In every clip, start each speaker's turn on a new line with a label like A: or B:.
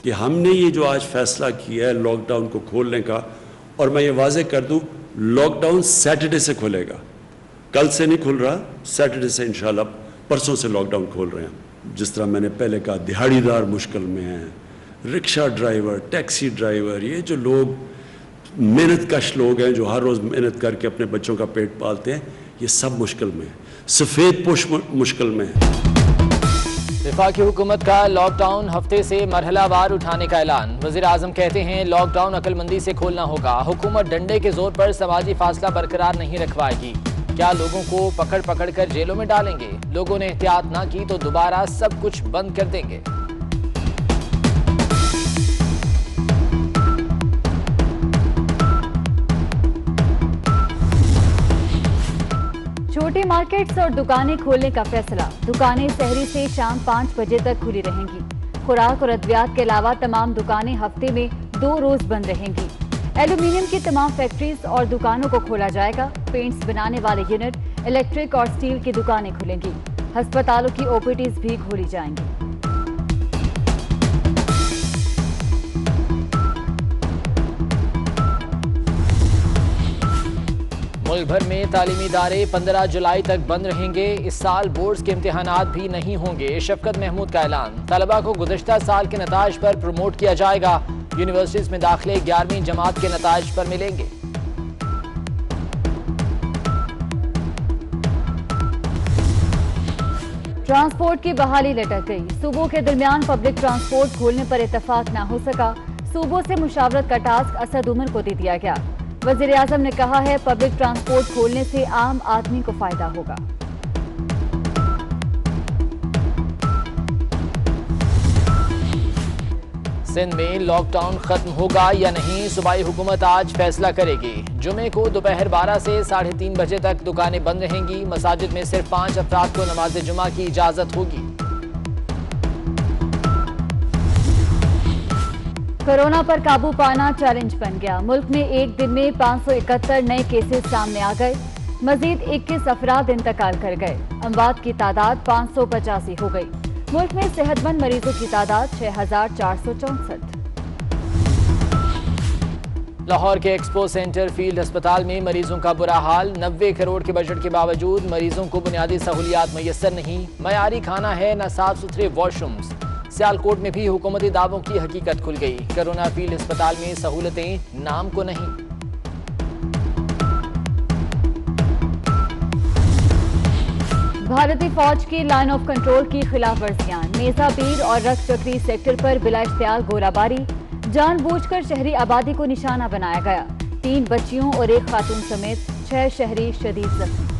A: कि हमने ये जो आज फैसला किया है लॉकडाउन को खोलने का, और मैं ये वाजे कर दूं, लॉकडाउन सैटरडे से खुलेगा, कल से नहीं खुल रहा, सैटरडे से इंशाल्लाह, परसों से लॉकडाउन खोल रहे हैं। जिस तरह मैंने पहले कहा, दिहाड़ीदार मुश्किल में हैं, रिक्शा ड्राइवर, टैक्सी ड्राइवर, ये जो लोग मेहनत कश लोग हैं जो हर रोज़ मेहनत करके अपने बच्चों का पेट पालते हैं, ये सब मुश्किल में है। सफ़ेद पोश मुश्किल में है।
B: वफाकी हुकूमत का लॉकडाउन हफ्ते से मरहलावार उठाने का ऐलान। वज़ीर आज़म कहते हैं लॉकडाउन अक्लमंदी से खोलना होगा। हुकूमत डंडे के जोर पर समाजी फासला बरकरार नहीं रखवाएगी। क्या लोगों को पकड़ पकड़ कर जेलों में डालेंगे? लोगों ने एहतियात ना की तो दोबारा सब कुछ बंद कर देंगे।
C: छोटे मार्केट्स और दुकानें खोलने का फैसला। दुकानें सहरी से शाम 5 बजे तक खुली रहेंगी। खुराक और अद्वियात के अलावा तमाम दुकानें हफ्ते में 2 रोज बंद रहेंगी। एल्यूमिनियम की तमाम फैक्ट्रीज और दुकानों को खोला जाएगा। पेंट्स बनाने वाले यूनिट, इलेक्ट्रिक और स्टील की दुकानें खुलेंगी। अस्पतालों की ओपीडीज भी खोली जाएंगी।
B: मुल्क भर में तालीमी इदारे 15 जुलाई तक बंद रहेंगे। इस साल बोर्ड्स के इम्तिहानात भी नहीं होंगे। शफकत महमूद का ऐलान। तलबा को गुज़िश्ता साल के नताज पर प्रमोट किया जाएगा। यूनिवर्सिटीज में दाखिले 11वीं जमात के नताज पर मिलेंगे।
C: ट्रांसपोर्ट की बहाली लटक गई। सूबों के दरमियान पब्लिक ट्रांसपोर्ट खोलने पर इत्तफाक न हो सका। सूबों से मुशावरत का टास्क असद उमर को दे दिया गया। वज़ीर आज़म ने कहा है पब्लिक ट्रांसपोर्ट खोलने से आम आदमी को फायदा होगा।
B: सिंध में लॉकडाउन खत्म होगा या नहीं, सूबाई हुकूमत आज फैसला करेगी। जुमे को दोपहर 12 से 3:30 बजे तक दुकानें बंद रहेंगी। मसाजिद में सिर्फ 5 अफराद को नमाज जुमा की इजाजत होगी।
C: कोरोना पर काबू पाना चैलेंज बन गया। मुल्क में एक दिन में 571 नए केसेस सामने आ गए। मजीद 21 अफराद इंतकाल कर गए। अमवात की तादाद 585 हो गई। मुल्क में सेहतमंद मरीजों की तादाद 6464।
B: लाहौर के एक्सपो सेंटर फील्ड अस्पताल में मरीजों का बुरा हाल। 90 करोड़ के बजट के बावजूद मरीजों को बुनियादी सहूलियात मैसर नहीं। मयारी खाना है, न साफ सुथरे वॉशरूम्स। सियालकोट में भी हुकूमती दावों की हकीकत खुल गई। कोरोना फील्ड अस्पताल में सहूलतें नाम को नहीं।
C: भारतीय फौज की लाइन ऑफ कंट्रोल की खिलाफ वर्जियां। नेजा पीर और रक्त चक्री सेक्टर पर बिला इख्तियार गोलाबारी। जानबूझकर शहरी आबादी को निशाना बनाया गया। 3 बच्चियों और 1 खातून समेत 6 शहरी शदीद जख्मी।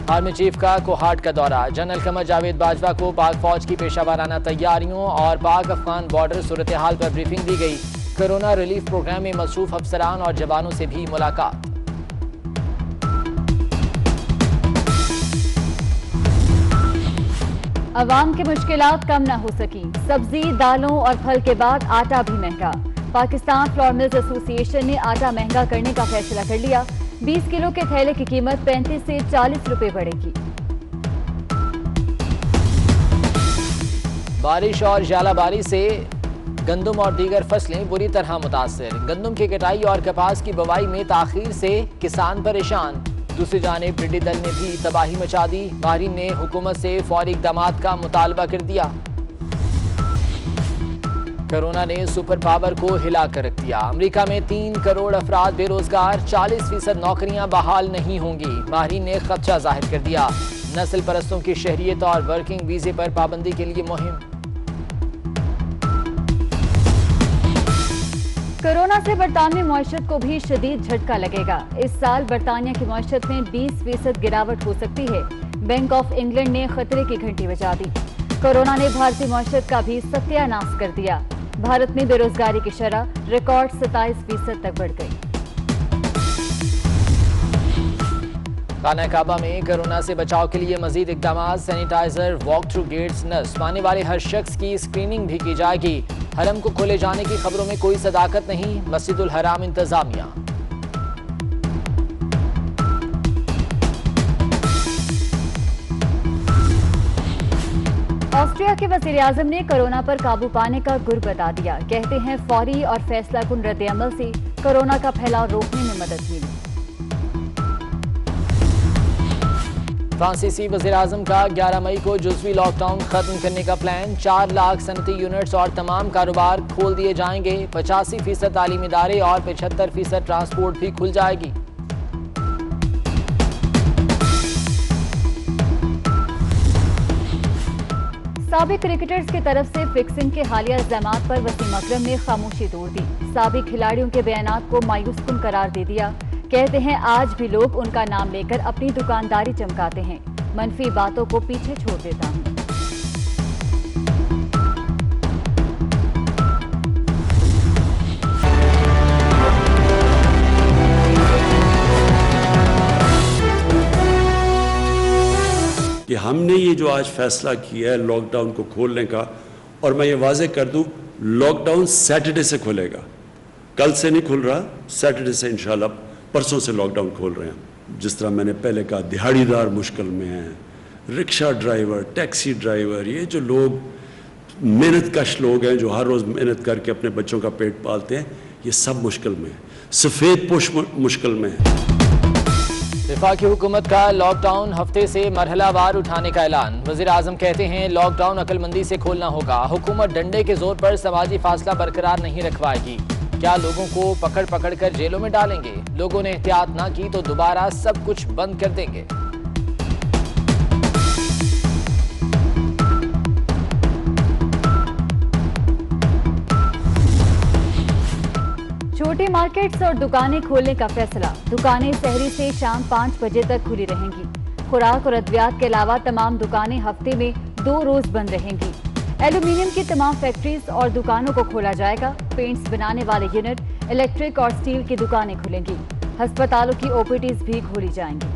B: आर्मी चीफ का कोहाट का दौरा। जनरल कमर जावेद बाजवा को पाक फौज की पेशा वाराना तैयारियों और पाक अफगान बॉर्डर सूरत हाल पर ब्रीफिंग दी गई। कोरोना रिलीफ प्रोग्राम में मसरूफ अफसरान और जवानों से भी मुलाकात।
C: अवाम की मुश्किलात कम न हो सकी। सब्जी, दालों और फल के बाद आटा भी महंगा। पाकिस्तान फ्लोर मिल्स एसोसिएशन ने आटा महंगा करने का फैसला कर लिया। 20 किलो के थैले की कीमत 35 से 40 रुपए बढ़ेगी।
B: बारिश और जालाबारी से गंदम और दीगर फसलें बुरी तरह मुतासर। गंदम की कटाई और कपास की बुवाई में ताखीर से किसान परेशान। दूसरी जानिब टिड्डी दल ने भी तबाही मचा दी। माहिरीन ने हुकूमत से फौरी इक़दामात का मुतालबा कर दिया। कोरोना ने सुपर पावर को हिला कर रख दिया। अमेरिका में 3 करोड़ अफराद बेरोजगार। 40% नौकरियां बहाल नहीं होंगी। माहिरीन ने खदशा जाहिर कर दिया। नस्ल परस्तों की शहरियत और वर्किंग वीजे पर पाबंदी के लिए मुहिम।
C: कोरोना से बरतानवी मईशत को भी शदीद झटका लगेगा। इस साल बरतानिया की मईशत में 20% गिरावट हो सकती है। बैंक ऑफ इंग्लैंड ने खतरे की घंटी बजा दी। कोरोना ने भारतीय मईशत का भी सत्यानाश कर दिया। भारत में बेरोजगारी की शरह रिकॉर्ड 27% तक बढ़ गई।
B: खाना काबा में कोरोना से बचाव के लिए मजीद इकदाम। सैनिटाइजर, वॉक थ्रू गेट्स नस्ब। आने वाले हर शख्स की स्क्रीनिंग भी की जाएगी। हरम को खोले जाने की खबरों में कोई सदाकत नहीं। मस्जिदुल हराम इंतजामिया।
C: ऑस्ट्रिया के वजीर आजम ने कोरोना पर काबू पाने का गुर बता दिया। कहते हैं फौरी और फैसला कुन रद्द-ए-अमल से कोरोना का फैलाव रोकने में मदद मिली।
B: फ्रांसीसी वजीर आजम का 11 मई को जुज़वी लॉकडाउन खत्म करने का प्लान। 4 लाख सनती यूनिट्स और तमाम कारोबार खोल दिए जाएंगे। 85% तालीमी इदारे और 75% ट्रांसपोर्ट भी खुल जाएगी।
C: साबिक क्रिकेटर्स की तरफ से फिक्सिंग के हालिया इल्जामात पर वसीम अकरम ने खामोशी तोड़ दी। साबिक खिलाड़ियों के बयानात को मायूसकुन करार दे दिया। कहते हैं आज भी लोग उनका नाम लेकर अपनी दुकानदारी चमकाते हैं। मनफी बातों को पीछे छोड़ देता हूं।
A: कि हमने ये जो आज फैसला किया है लॉकडाउन को खोलने का, और मैं ये वाजे कर दूं, लॉकडाउन सैटरडे से खुलेगा, कल से नहीं खुल रहा, सैटरडे से इंशाल्लाह, परसों से लॉकडाउन खोल रहे हैं। जिस तरह मैंने पहले कहा, दिहाड़ीदार मुश्किल में हैं, रिक्शा ड्राइवर, टैक्सी ड्राइवर, ये जो लोग मेहनत कश लोग हैं जो हर रोज़ मेहनत करके अपने बच्चों का पेट पालते हैं, ये सब मुश्किल में है। सफ़ेद पोश मुश्किल में है।
B: वफाकी हुकूमत का लॉकडाउन हफ्ते से मरहलावार उठाने का ऐलान। वजीर आजम कहते हैं लॉकडाउन अक्लमंदी से खोलना होगा। हुकूमत डंडे के जोर पर समाजी फासला बरकरार नहीं रखवाएगी। क्या लोगों को पकड़ पकड़ कर जेलों में डालेंगे? लोगों ने एहतियात ना की तो दोबारा सब कुछ बंद कर देंगे।
C: छोटी मार्केट्स और दुकानें खोलने का फैसला। दुकानें सहरी से शाम 5 बजे तक खुली रहेंगी। खुराक और अद्वियात के अलावा तमाम दुकानें हफ्ते में 2 रोज बंद रहेंगी। एल्यूमिनियम की तमाम फैक्ट्रीज और दुकानों को खोला जाएगा। पेंट्स बनाने वाले यूनिट, इलेक्ट्रिक और स्टील की दुकानें खुलेंगी। अस्पतालों की ओपीडीज भी खोली जाएंगी।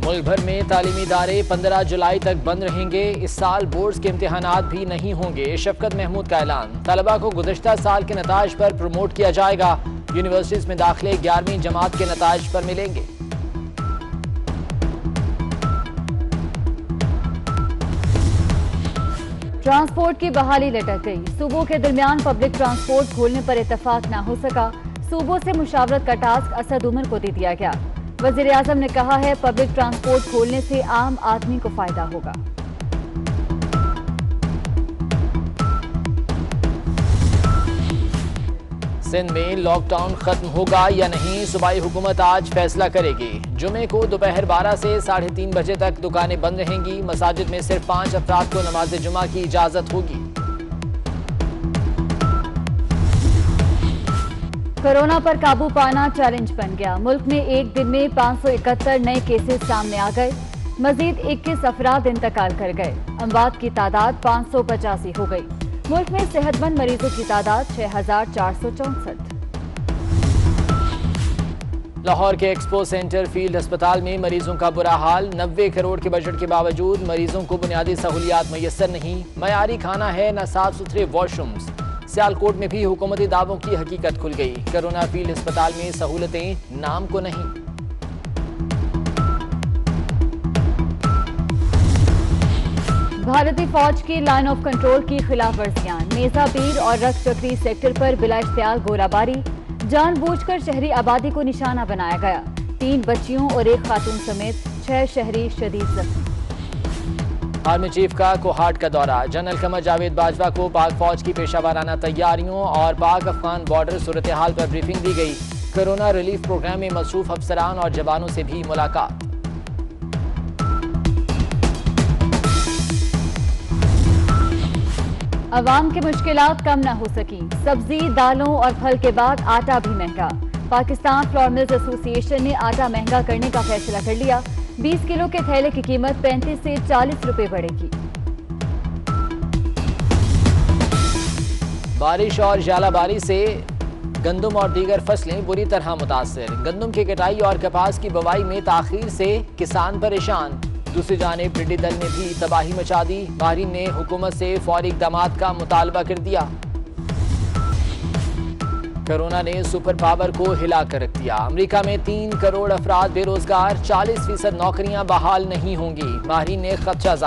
B: मुल्क भर में तालीमी इदारे 15 जुलाई तक बंद रहेंगे। इस साल बोर्ड्स के इम्तिहानात भी नहीं होंगे। शफकत महमूद का ऐलान। तलबा को गुज़श्ता साल के नताइज पर प्रमोट किया जाएगा। यूनिवर्सिटीज में दाखिले 11वीं जमात के नताइज पर मिलेंगे।
C: ट्रांसपोर्ट की बहाली लटक गई। सूबों के दरमियान पब्लिक ट्रांसपोर्ट खोलने पर इत्तफाक न हो सका। सूबों से मुशावरत का टास्क असद उमर को दे दिया गया। वज़ीर आज़म ने कहा है पब्लिक ट्रांसपोर्ट खोलने से आम आदमी को फायदा होगा।
B: सिंध में लॉकडाउन खत्म होगा या नहीं, सूबाई हुकूमत आज फैसला करेगी। जुमे को दोपहर 12 से 3:30 बजे तक दुकानें बंद रहेंगी। मसाजिद में सिर्फ 5 अफराद को नमाज जुमा की इजाजत होगी।
C: कोरोना पर काबू पाना चैलेंज बन गया। मुल्क में एक दिन में 571 नए केसेस सामने आ गए। मजीद 21 अफराद इंतकाल कर गए। अमवात की तादाद 585 हो गई। मुल्क में सेहतमंद मरीजों की तादाद 6464।
B: लाहौर के एक्सपो सेंटर फील्ड अस्पताल में मरीजों का बुरा हाल। 90 करोड़ के बजट के बावजूद मरीजों को बुनियादी सहूलियात मैसर नहीं। मयारी खाना है न साफ सुथरे वॉशरूम्स। सियालकोट में भी हुकूमती दावों की हकीकत खुल गई। कोरोना फील्ड अस्पताल में सहूलतें नाम को नहीं।
C: भारतीय फौज की लाइन ऑफ कंट्रोल की खिलाफ वर्जियां। नेजा पीर और रख चक्री सेक्टर पर बिला इख्तियार गोलाबारी। जानबूझकर शहरी आबादी को निशाना बनाया गया। 3 बच्चियों और 1 खातून समेत 6 शहरी शदीद जख्मी।
B: आर्मी चीफ का कोहाट का दौरा। जनरल कमर जावेद बाजवा को पाक फौज की पेशावराना तैयारियों और पाक अफगान बॉर्डर सूरत हाल पर ब्रीफिंग दी गई। कोरोना रिलीफ प्रोग्राम में मसरूफ अफसरान और जवानों से भी मुलाकात।
C: अवाम की मुश्किलात कम न हो सकी। सब्जी, दालों और फल के बाद आटा भी महंगा। पाकिस्तान फ्लोर मिल्स एसोसिएशन ने आटा महंगा करने का फैसला कर लिया। 20 किलो के थैले की कीमत 35 से 40 रुपए बढ़ेगी।
B: बारिश और जालाबारी से गंदम और दीगर फसलें बुरी तरह मुतासर। गंदम की कटाई और कपास की बुवाई में ताखीर से किसान परेशान। दूसरी जानिब टिड्डी दल ने भी तबाही मचा दी। माहिरीन ने हुकूमत से फौरी इक़दामात का मुतालबा कर दिया। कोरोना ने सुपर पावर को हिला कर रख दिया। अमेरिका में 3 करोड़ अफराद बेरोजगार, 40% नौकरियां बहाल नहीं होंगी। माहिरीन ने खदशा जाहिर